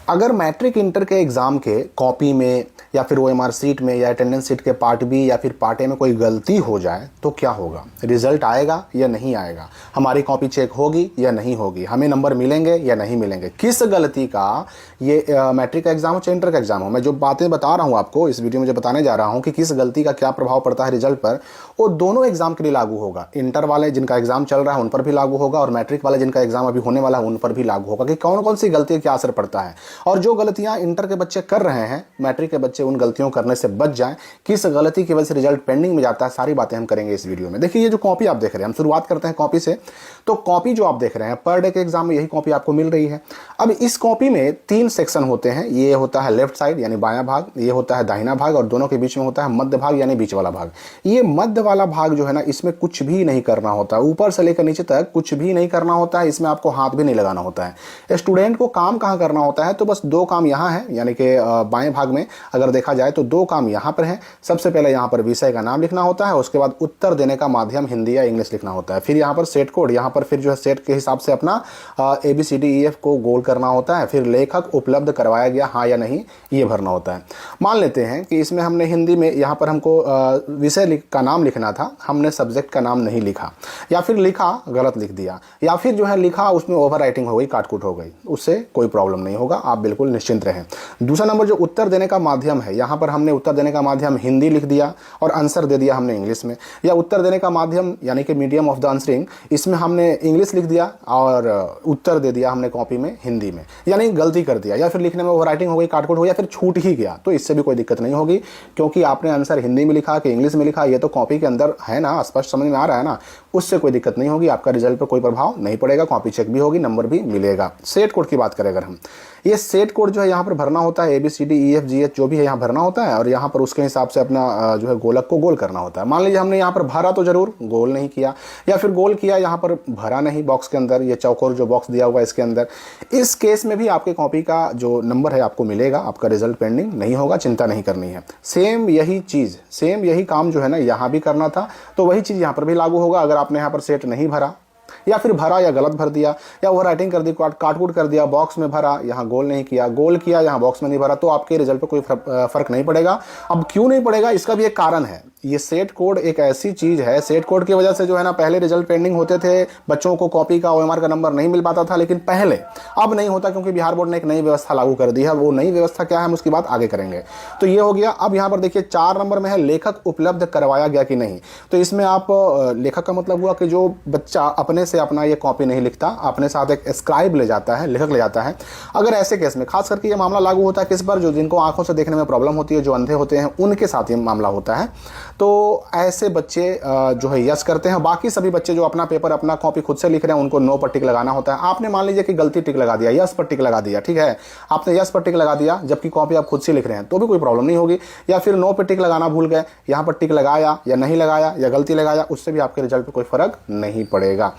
अगर matric inter के exam के कॉपी में या फिर ओएमआर सीट में या अटेंडेंस सीट के पार्ट बी या फिर पार्ट ए में कोई गलती हो जाए तो क्या होगा, रिजल्ट आएगा या नहीं आएगा, हमारी कॉपी चेक होगी या नहीं होगी, हमें नंबर मिलेंगे या नहीं मिलेंगे, किस गलती का ये मैट्रिक का एग्जाम हो चाहे इंटर का एग्जाम हो, मैं जो बातें बता रहा हूँ आपको इस वीडियो में जो बताने जा रहा हूँ कि किस गलती का क्या प्रभाव पड़ता है रिजल्ट पर, वो दोनों एग्जाम के लिए लागू होगा। इंटर वाले जिनका एग्जाम चल रहा है उन पर भी लागू होगा और मैट्रिक वाले जिनका एग्जाम अभी होने वाला है उन पर भी लागू होगा कि कौन कौन सी गलती क्या असर पड़ता है। और जो गलतियां इंटर के बच्चे कर रहे हैं मैट्रिक के बच्चे उन गलतियों करने से बच जाएं, किस गलती की वजह से रिजल्ट पेंडिंग में जाता है, सारी बातें हम करेंगे इस वीडियो में। देखिए ये जो कॉपी आप देख रहे हैं, हम शुरुआत करते हैं कॉपी से। तो कॉपी जो आप देख रहे हैं पर डे के एग्जाम में यही कॉपी आपको मिल रही है। अब इस कॉपी में 3 सेक्शन होते हैं, ये होता है लेफ्ट साइड यानी बायां भाग, ये होता है दाहिना भाग और दोनों के बीच में होता है मध्य भाग यानी बीच वाला भाग। ये मध्य वाला भाग जो है ना, इसमें कुछ भी नहीं करना होता, ऊपर से लेकर नीचे तक कुछ भी नहीं करना होता है, इसमें आपको हाथ भी नहीं लगाना होता है। स्टूडेंट को काम कहाँ करना होता है, तो बस 2 काम यहाँ है, यानी कि बाएं भाग में अगर देखा जाए तो 2 काम यहाँ पर है। सबसे पहले यहाँ पर विषय का नाम लिखना होता है, उसके बाद उत्तर देने का माध्यम हिंदी या इंग्लिश लिखना होता है, फिर यहाँ पर सेट कोड, यहाँ पर फिर जो है सेट के हिसाब से अपना ABCDEF को गोल करना होता है, फिर लेखक उपलब्ध करवाया गया हाँ या नहीं ये भरना होता है। मान लेते हैं कि इसमें हमने हिंदी में यहाँ पर हमको विषय का नाम लिखना था, हमने सब्जेक्ट का नाम नहीं लिखा या फिर लिखा गलत लिख दिया या फिर जो है लिखा उसमें ओवर राइटिंग हो गई, काटकूट हो गई, उससे कोई प्रॉब्लम नहीं होगा, आप बिल्कुल निश्चिंत रहें। दूसरा नंबर जो उत्तर देने का माध्यम है, यहाँ पर हमने उत्तर देने का माध्यम हिंदी लिख दिया और आंसर दे दिया हमने इंग्लिश में, या उत्तर देने का माध्यम यानी कि मीडियम ऑफ द आंसरिंग, इसमें हमने इंग्लिश लिख दिया और उत्तर दे दिया हमने कॉपी में हिंदी में, यानी गलती कर दिया या फिर लिखने में ओवर राइटिंग हो गई, काटकूट हो गया, फिर छूट ही गया, तो इससे भी कोई दिक्कत नहीं होगी क्योंकि आपने आंसर हिंदी में लिखा कि इंग्लिश में लिखा, ये तो कॉपी के अंदर है ना, स्पष्ट समझ में आ रहा है ना, उससे कोई दिक्कत नहीं होगी, आपका रिजल्ट पर कोई प्रभाव नहीं पड़ेगा, कॉपी चेक भी होगी, नंबर भी मिलेगा। सेट कोड की बात करें अगर हम, ये सेट कोड जो है यहाँ पर भरना होता है, ABCDEFGH जो भी है यहाँ भरना होता है और यहाँ पर उसके हिसाब से अपना जो है गोलक को गोल करना होता है। मान लीजिए हमने यहाँ पर भरा तो जरूर, गोल नहीं किया, या फिर गोल किया यहाँ पर भरा नहीं बॉक्स के अंदर, ये चौकोर जो बॉक्स दिया हुआ है इसके अंदर, इस केस में भी आपके कॉपी का जो नंबर है आपको मिलेगा, आपका रिजल्ट पेंडिंग नहीं होगा, चिंता नहीं करनी है। सेम यही चीज़, सेम यही काम जो है ना यहाँ भी करना था, तो वही चीज़ यहाँ पर भी लागू होगा। अगर आपने यहाँ पर सेट नहीं भरा या फिर भरा या गलत भर दिया या ओवर राइटिंग कर दी, काटकूट कर दिया, बॉक्स में भरा यहाँ गोल नहीं किया, गोल किया यहाँ बॉक्स में नहीं भरा, तो आपके रिजल्ट पे कोई फर्क नहीं पड़ेगा। अब क्यों नहीं पड़ेगा, इसका भी एक कारण है। ये सेट कोड एक ऐसी चीज है, सेट कोड की वजह से जो है ना पहले रिजल्ट पेंडिंग होते थे, बच्चों को कॉपी का OMR का नंबर नहीं मिल पाता था, लेकिन पहले, अब नहीं होता क्योंकि बिहार बोर्ड ने एक नई व्यवस्था लागू कर दी है। वो नई व्यवस्था क्या है हम उसकी बात आगे करेंगे। तो ये हो गया। अब यहाँ पर देखिए 4 नंबर में है लेखक उपलब्ध करवाया गया कि नहीं, तो इसमें आप लेखक का मतलब हुआ कि जो बच्चा अपने से अपना ये कॉपी नहीं लिखता, अपने साथ एक स्क्राइब ले जाता है, लेखक ले जाता है। अगर ऐसे केस में खास करके ये मामला लागू होता है किस पर, जो जिनको आंखों से देखने में प्रॉब्लम होती है, जो अंधे होते हैं, उनके साथ ये मामला होता है। तो ऐसे बच्चे जो है यस करते हैं, बाकी सभी बच्चे जो अपना पेपर अपना कॉपी खुद से लिख रहे हैं उनको नो पर टिक लगाना होता है। आपने मान लीजिए कि गलती टिक लगा दिया, यस पर टिक लगा दिया, ठीक है, आपने यस पर टिक लगा दिया जबकि कॉपी आप खुद से लिख रहे हैं, तो भी कोई प्रॉब्लम नहीं होगी। या फिर नो पर टिक लगाना भूल गए, यहाँ पर टिक लगाया या नहीं लगाया या गलती लगाया, उससे भी आपके रिजल्ट पर कोई फर्क नहीं पड़ेगा।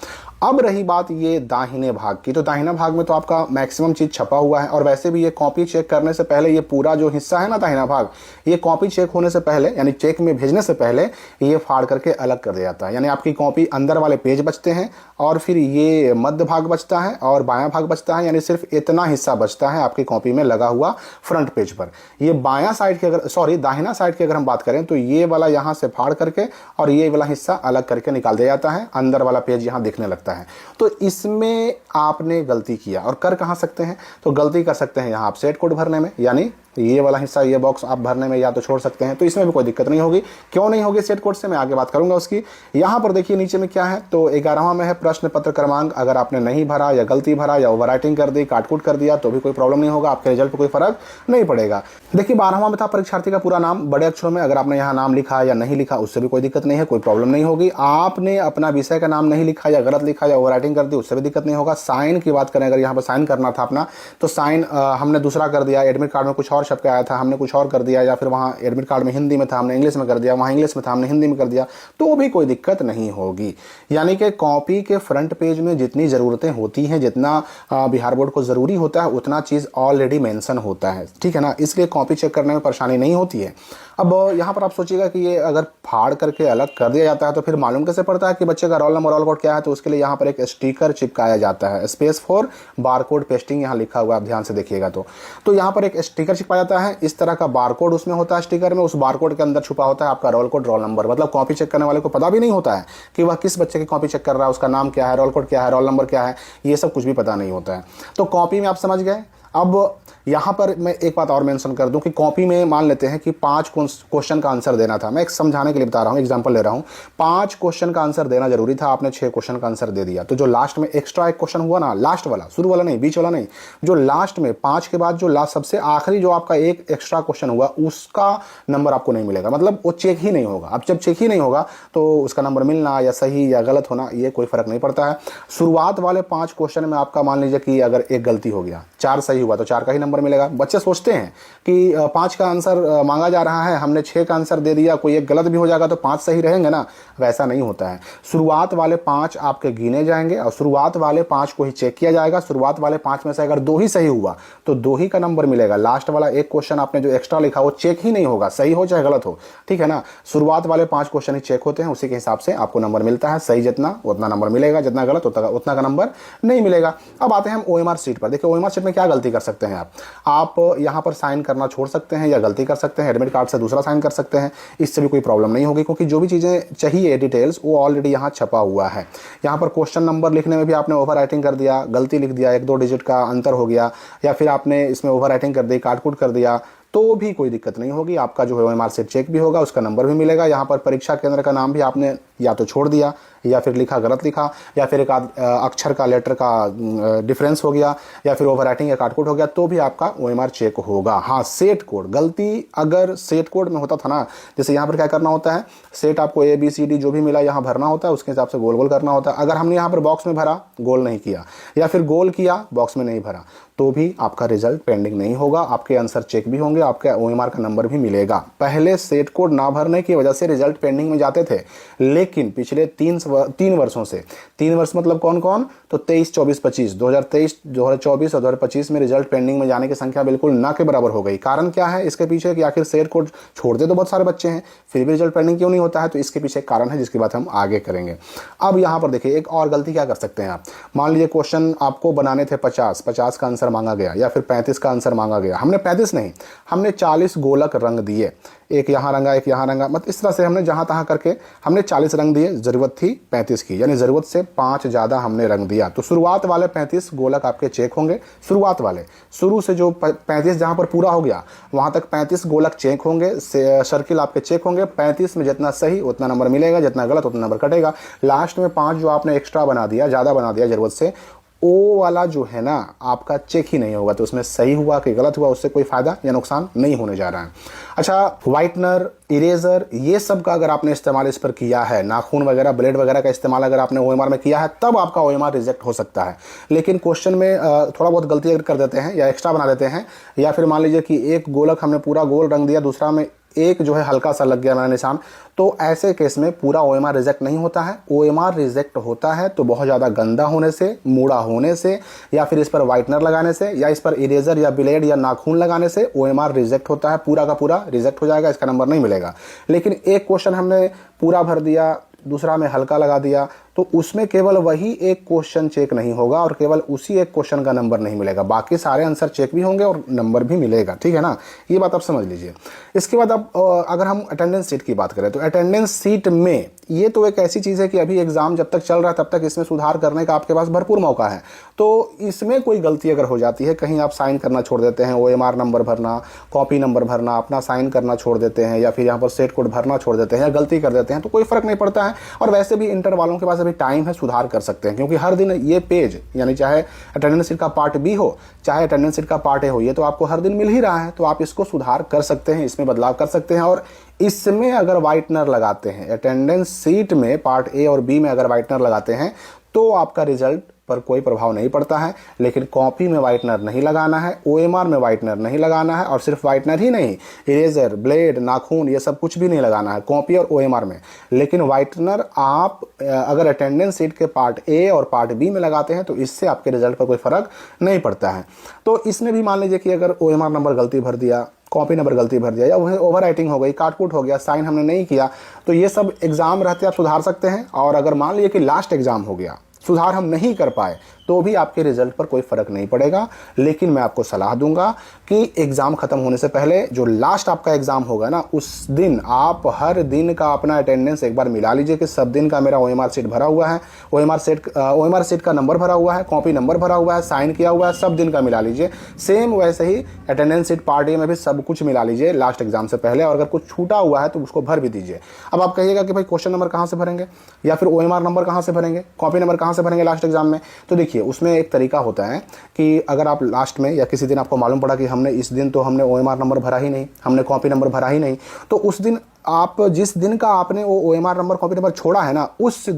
अब रही बात ये दाहिने भाग की, तो दाहिना भाग में तो आपका मैक्सिमम चीज छपा हुआ है और वैसे भी ये कॉपी चेक करने से पहले ये पूरा जो हिस्सा है ना दाहिना भाग, ये कॉपी चेक होने से पहले यानी चेक में भेजने से पहले ये फाड़ करके अलग कर दिया जाता है। यानी आपकी कॉपी अंदर वाले पेज बचते हैं और फिर ये मध्य भाग बचता है और बायां भाग बचता है, यानी सिर्फ इतना हिस्सा बचता है आपकी कॉपी में लगा हुआ फ्रंट पेज पर। ये बायां साइड की दाहिना साइड की अगर हम बात करें तो ये वाला यहाँ से फाड़ करके और ये वाला हिस्सा अलग करके निकाल दिया जाता है, अंदर वाला पेज यहाँ दिखने लगता है। तो इसमें आपने गलती किया और कर कहाँ सकते हैं, तो गलती कर सकते हैं यहाँ आप सेट कोड भरने में, यानी ये वाला हिस्सा ये बॉक्स आप भरने में या तो छोड़ सकते हैं, तो इसमें भी कोई दिक्कत नहीं होगी। क्यों नहीं होगी सेट कोड से, मैं आगे बात करूंगा उसकी। यहाँ पर देखिए नीचे में क्या है, तो 11वां में है प्रश्न पत्र क्रमांक। अगर आपने नहीं भरा या गलती भरा या ओवर राइटिंग कर दी, काटकूट कर दिया, तो भी कोई प्रॉब्लम नहीं होगा, आपके रिजल्ट पर कोई फर्क नहीं पड़ेगा। देखिए 12वां में था परीक्षार्थी का पूरा नाम बड़े अक्षरों में, अगर आपने यहाँ नाम लिखा या नहीं लिखा उससे भी कोई दिक्कत नहीं है, कोई प्रॉब्लम नहीं होगी। आपने अपना विषय का नाम नहीं लिखा या गलत लिखा या ओवर राइटिंग कर दी उससे भी दिक्कत नहीं होगा। साइन की बात करें, अगर यहाँ पर साइन करना था अपना, तो साइन हमने दूसरा कर दिया, एडमिट कार्ड में कुछ और छप के आया था, हमने कुछ और कर दिया, या फिर वहाँ एडमिट कार्ड में हिंदी में था, हमने इंग्लिश में कर दिया, वहाँ इंग्लिश में था, हमने हिंदी में कर दिया, तो भी कोई दिक्कत नहीं होगी। यानी कि कॉपी के फ्रंट पेज में जितनी ज़रूरतें होती हैं, जितना बिहार बोर्ड को ज़रूरी होता है, उतना चीज़ ऑलरेडी मेंशन होता है, ठीक है ना, इसलिए कॉपी चेक करने में परेशानी नहीं होती है। अब यहाँ पर आप सोचिएगा कि ये अगर फाड़ करके अलग कर दिया जाता है तो फिर मालूम कैसे पड़ता है कि बच्चे का रोल नंबर रोल कोड क्या है, तो उसके लिए यहाँ पर एक स्टिकर चिपकाया जाता है, स्पेस फॉर बारकोड पेस्टिंग यहाँ लिखा हुआ है, आप ध्यान से देखिएगा तो यहाँ पर एक स्टिकर चिपकाया जाता है, इस तरह का बारकोड उसमें होता है स्टिकर में, उस बारकोड के अंदर छुपा होता है आपका रोल कोड रोल नंबर। मतलब कॉपी चेक करने वाले को पता भी नहीं होता है कि वह किस बच्चे की कॉपी चेक कर रहा है, उसका नाम क्या है, रोल कोड क्या है, रोल नंबर क्या है, ये सब कुछ भी पता नहीं होता है। तो कॉपी में आप समझ गए। अब यहाँ पर मैं एक बात और मेंशन कर दूं कि कॉपी में मान लेते हैं कि 5 क्वेश्चन का आंसर देना था, मैं एक समझाने के लिए बता रहा हूँ, एग्जांपल ले रहा हूँ। 5 क्वेश्चन का आंसर देना जरूरी था, आपने 6 क्वेश्चन का आंसर दे दिया, तो जो लास्ट में एक्स्ट्रा एक क्वेश्चन हुआ ना, लास्ट वाला, शुरू वाला नहीं, बीच वाला नहीं, जो लास्ट में 5 के बाद जो लास्ट सबसे आखिरी जो आपका एक एक्स्ट्रा क्वेश्चन हुआ, उसका नंबर आपको नहीं मिलेगा। मतलब वो चेक ही नहीं होगा। अब जब चेक ही नहीं होगा तो उसका नंबर मिलना या सही या गलत होना ये कोई फर्क नहीं पड़ता है। शुरुआत वाले 5 क्वेश्चन में आपका मान लीजिए कि अगर एक गलती हो गया, 4 सही हुआ तो 4 का ही नंबर मिलेगा। बच्चे सोचते हैं कि 5 का आंसर मांगा जा रहा है, हमने 6 का आंसर दे दिया, कोई एक गलत भी हो जाएगा तो 5 सही रहेंगे ना, वैसा नहीं होता है। शुरुआत वाले 5 आपके गिने जाएंगे और शुरुआत वाले 5 को ही चेक किया जाएगा। शुरुआत वाले 5 में से अगर 2 ही सही हुआ तो 2 ही का नंबर मिलेगा। लास्ट वाला एक क्वेश्चन आपने जो एक्स्ट्रा लिखा वो चेक ही नहीं होगा, सही हो चाहे गलत हो, ठीक है ना। शुरुआत वाले 5 क्वेश्चन ही चेक होते हैं, उसी के हिसाब से आपको नंबर मिलता है। सही जितना उतना नंबर मिलेगा, जितना गलत उतना का नंबर नहीं मिलेगा। अब आते हैं हम ओएमआर शीट पर। देखिए ओएमआर शीट में क्या गलती कर सकते हैं आप यहाँ पर साइन करना छोड़ सकते हैं या गलती कर सकते हैं, एडमिट कार्ड से दूसरा साइन कर सकते हैं, इससे भी कोई प्रॉब्लम नहीं होगी, क्योंकि जो भी चीज़ें चाहिए डिटेल्स वो ऑलरेडी यहाँ छपा हुआ है। यहाँ पर क्वेश्चन नंबर लिखने में भी आपने ओवर राइटिंग कर दिया, गलती लिख दिया, 1-2 डिजिट का अंतर हो गया, या फिर आपने इसमें ओवर राइटिंग कर दी, काट कूट कर दिया, तो भी कोई दिक्कत नहीं होगी। आपका जो है ओएमआर शीट चेक भी होगा, उसका नंबर भी मिलेगा। यहाँ पर परीक्षा केंद्र का नाम भी आपने या तो छोड़ दिया या फिर लिखा गलत लिखा, या फिर एक अक्षर का लेटर का डिफरेंस हो गया, या फिर ओवर राइटिंग या काटकुट हो गया, तो भी आपका ओएमआर चेक होगा। हाँ, सेट कोड, गलती अगर सेट कोड में होता था ना, जैसे यहाँ पर क्या करना होता है, सेट आपको ABCD जो भी मिला यहाँ भरना होता है, उसके हिसाब से गोल गोल करना होता है। अगर हमने यहाँ पर बॉक्स में भरा, गोल नहीं किया, या फिर गोल किया बॉक्स में नहीं भरा, तो भी आपका रिजल्ट पेंडिंग नहीं होगा, आपके आंसर चेक भी होंगे, आपका ओएमआर का नंबर भी मिलेगा। पहले सेट कोड ना भरने की वजह से रिजल्ट पेंडिंग में जाते थे, लेकिन पिछले 3 वर्षों से, 3 वर्ष मतलब कौन कौन, तो 23, 24, 25, 2023, 2024 और 2025 में रिजल्ट पेंडिंग में जाने की संख्या बिल्कुल ना के बराबर हो गई। कारण क्या है इसके पीछे कि आखिर सेट कोड छोड़ते तो बहुत सारे बच्चे हैं, फिर भी रिजल्ट पेंडिंग क्यों नहीं होता है, तो इसके पीछे एक कारण है जिसकी बात हम आगे करेंगे। अब यहाँ पर देखिए एक और गलती क्या कर सकते हैं आप। मान लीजिए क्वेश्चन आपको बनाने थे 50 का आंसर मांगा गया, या फिर 35 का आंसर मांगा गया, हमने 35 नहीं, हमने 40 गोलक रंग दिए, एक यहाँ रंगा एक यहाँ रंगा, मतलब इस तरह से हमने जहाँ तहाँ करके हमने 40 रंग दिए, जरूरत थी 35 की, यानी जरूरत से 5 ज़्यादा हमने रंग दिया। तो शुरुआत वाले 35 गोलक आपके चेक होंगे, शुरुआत वाले, शुरू से जो 35 जहाँ पर पूरा हो गया वहाँ तक 35 गोलक चेक होंगे, सर्किल आपके चेक होंगे। 35 में जितना सही उतना नंबर मिलेगा, जितना गलत उतना नंबर कटेगा। लास्ट में 5 जो आपने एक्स्ट्रा बना दिया, ज़्यादा बना दिया जरूरत से, ओ वाला जो है ना आपका चेक ही नहीं होगा, तो उसमें सही हुआ कि गलत हुआ उससे कोई फायदा या नुकसान नहीं होने जा रहा है। अच्छा, व्हाइटनर, इरेजर, ये सब का अगर आपने इस्तेमाल इस पर किया है, नाखून वगैरह, ब्लेड वगैरह का इस्तेमाल अगर आपने ओएमआर में किया है, तब आपका ओएमआर रिजेक्ट हो सकता है। लेकिन क्वेश्चन में थोड़ा बहुत गलती अगर कर देते हैं या एक्स्ट्रा बना देते हैं, या फिर मान लीजिए कि एक गोलक हमने पूरा गोल रंग दिया, दूसरा में एक जो है हल्का सा लग गया मेरा निशान, तो ऐसे केस में पूरा ओएमआर रिजेक्ट नहीं होता है। ओएमआर रिजेक्ट होता है तो बहुत ज़्यादा गंदा होने से, मूड़ा होने से, या फिर इस पर व्हाइटनर लगाने से, या इस पर इरेजर या ब्लेड या नाखून लगाने से ओएमआर रिजेक्ट होता है, पूरा का पूरा रिजेक्ट हो जाएगा, इसका नंबर नहीं मिलेगा। लेकिन एक क्वेश्चन हमने पूरा भर दिया, दूसरा में हल्का लगा दिया, तो उसमें केवल वही एक क्वेश्चन चेक नहीं होगा और केवल उसी एक क्वेश्चन का नंबर नहीं मिलेगा, बाकी सारे आंसर चेक भी होंगे और नंबर भी मिलेगा, ठीक है ना। ये बात आप समझ लीजिए। इसके बाद अब अगर हम अटेंडेंस शीट की बात करें, तो अटेंडेंस शीट में ये तो एक ऐसी चीज़ है कि अभी एग्जाम जब तक चल रहा है तब तक इसमें सुधार करने का आपके पास भरपूर मौका है। तो इसमें कोई गलती अगर हो जाती है, कहीं आप साइन करना छोड़ देते हैं, ओएमआर नंबर भरना, कॉपी नंबर भरना, अपना साइन करना छोड़ देते हैं, या फिर यहाँ पर सेट कोड भरना छोड़ देते हैं, या गलती कर देते हैं, तो कोई फर्क नहीं पड़ता है। और वैसे भी इंटर वालों के पास अभी टाइम है, सुधार कर सकते हैं, क्योंकि हर दिन ये पेज, यानी चाहे अटेंडेंस शीट का पार्ट बी हो चाहे अटेंडेंस शीट का पार्ट ए हो, ये तो आपको हर दिन मिल ही रहा है, तो आप इसको सुधार कर सकते हैं, इसमें बदलाव कर सकते हैं। और इसमें अगर व्हाइटनर लगाते हैं, अटेंडेंस शीट में पार्ट ए और बी में अगर व्हाइटनर लगाते हैं, तो आपका रिजल्ट पर कोई प्रभाव नहीं पड़ता है। लेकिन कॉपी में वाइटनर नहीं लगाना है, ओएमआर में वाइटनर नहीं लगाना है, और सिर्फ वाइटनर ही नहीं, इरेजर, ब्लेड, नाखून, ये सब कुछ भी नहीं लगाना है कॉपी और ओएमआर में। लेकिन वाइटनर आप अगर अटेंडेंस शीट के पार्ट ए और पार्ट बी में लगाते हैं तो इससे आपके रिजल्ट पर कोई फर्क नहीं पड़ता है। तो इसमें भी मान लीजिए कि अगर ओएमआर नंबर गलती भर दिया, कॉपी नंबर गलती भर दिया, या वह ओवर राइटिंग हो गई, काटकूट हो गया, साइन हमने नहीं किया, तो ये सब एग्जाम रहते आप सुधार सकते हैं। और अगर मान लीजिए कि लास्ट एग्जाम हो गया, सुधार हम नहीं कर पाए, तो भी आपके रिजल्ट पर कोई फर्क नहीं पड़ेगा। लेकिन मैं आपको सलाह दूंगा कि एग्जाम खत्म होने से पहले जो लास्ट आपका एग्जाम होगा ना, उस दिन आप हर दिन का अपना अटेंडेंस एक बार मिला लीजिए कि सब दिन का मेरा ओएमआर सीट भरा हुआ है, ओएमआर सीट का नंबर भरा हुआ है, कॉपी नंबर भरा हुआ है, साइन किया हुआ है, सब दिन का मिला लीजिए। सेम वैसे ही अटेंडेंस सीट पार्ट ए में भी सब कुछ मिला लीजिए लास्ट एग्जाम से पहले, और अगर कुछ छूटा हुआ है तो उसको भर भी दीजिए। अब आप कहिएगा कि भाई क्वेश्चन नंबर कहाँ से भरेंगे, या फिर ओएमआर नंबर कहाँ से भरेंगे, कॉपी नंबर कहाँ से भरेंगे लास्ट एग्जाम में? तो देखिए, उसमें एक तरीका होता है कि अगर आप लास्ट में या किसी दिन आपको मालूम पड़ा कि हमने इस दिन तो हमने ओएमआर नंबर भरा ही नहीं, हमने कॉपी नंबर भरा ही नहीं, तो उस दिन आप जिस दिन का आपने वो ओएमआर नंबर, कॉपी नंबर छोड़ा है ना, उस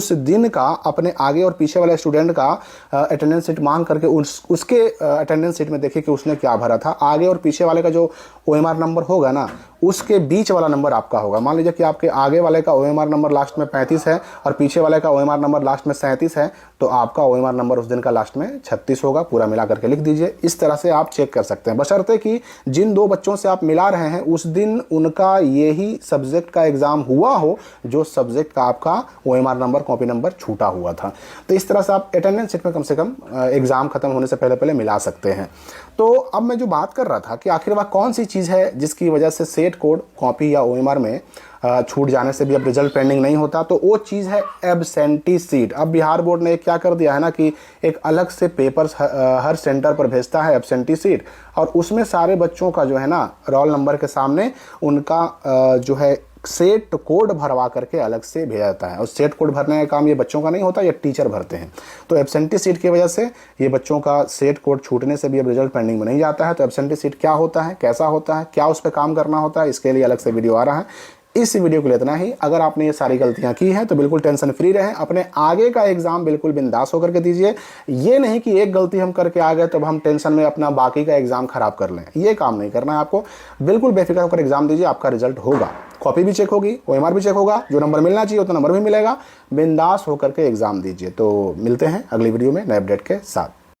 दिन का अपने आगे और पीछे वाले स्टूडेंट का अटेंडेंस शीट मांग करके उसके अटेंडेंस शीट में देखिए कि उसने क्या भरा था। आगे और पीछे वाले का जो ओएमआर नंबर होगा ना, उसके बीच वाला नंबर आपका होगा। मान लीजिए कि आपके आगे वाले का ओएमआर नंबर लास्ट में 35 है और पीछे वाले का ओएमआर नंबर लास्ट में 37 है, तो आपका ओएमआर नंबर उस दिन का लास्ट में 36 होगा। पूरा मिला करके लिख दीजिए। इस तरह से आप चेक कर सकते हैं, बशर्ते कि जिन दो बच्चों से आप मिला रहे हैं उस दिन उनका यही सब्जेक्ट का एग्जाम हुआ हो जो सब्जेक्ट का आपका ओएमआर नंबर, कॉपी नंबर छूटा हुआ था। तो इस तरह से आप अटेंडेंस शीट में कम से कम एग्जाम खत्म होने से पहले मिला सकते हैं। तो अब मैं जो बात कर रहा था कि आखिर वह कौन सी चीज़ है जिसकी वजह से सेट कोड, कॉपी या ओएमआर में छूट जाने से भी अब रिजल्ट पेंडिंग नहीं होता, तो वो चीज़ है एब्सेंटी सीट। अब बिहार बोर्ड ने क्या कर दिया है ना कि एक अलग से पेपर्स हर सेंटर पर भेजता है एब्सेंटी सीट, और उसमें सारे बच्चों का जो है ना रोल नंबर के सामने उनका जो है सेट कोड भरवा करके अलग से भेजा जाता है। और सेट कोड भरने का काम ये बच्चों का नहीं होता, ये टीचर भरते हैं। तो एब्सेंटी सीट की वजह से ये बच्चों का सेट कोड छूटने से भी अब रिजल्ट पेंडिंग में नहीं जाता है। तो एब्सेंटी सीट क्या होता है, कैसा होता है, क्या उस पर काम करना होता है, इसके लिए अलग से वीडियो आ रहा है। इस वीडियो को इतना ही। अगर आपने ये सारी गलतियां की हैं तो बिल्कुल टेंशन फ्री रहें, अपने आगे का एग्जाम बिल्कुल बिंदास होकर के दीजिए। ये नहीं कि एक गलती हम करके आ गए तो हम टेंशन में अपना बाकी का एग्जाम खराब कर लें, ये काम नहीं करना है आपको। बिल्कुल बेफिक्र होकर एग्जाम दीजिए, आपका रिजल्ट होगा, कॉपी भी चेक होगी, ओएमआर भी चेक होगा, जो नंबर मिलना चाहिए उतना नंबर भी मिलेगा। बिंदास होकर के एग्जाम दीजिए। तो मिलते हैं अगली वीडियो में नए अपडेट के साथ।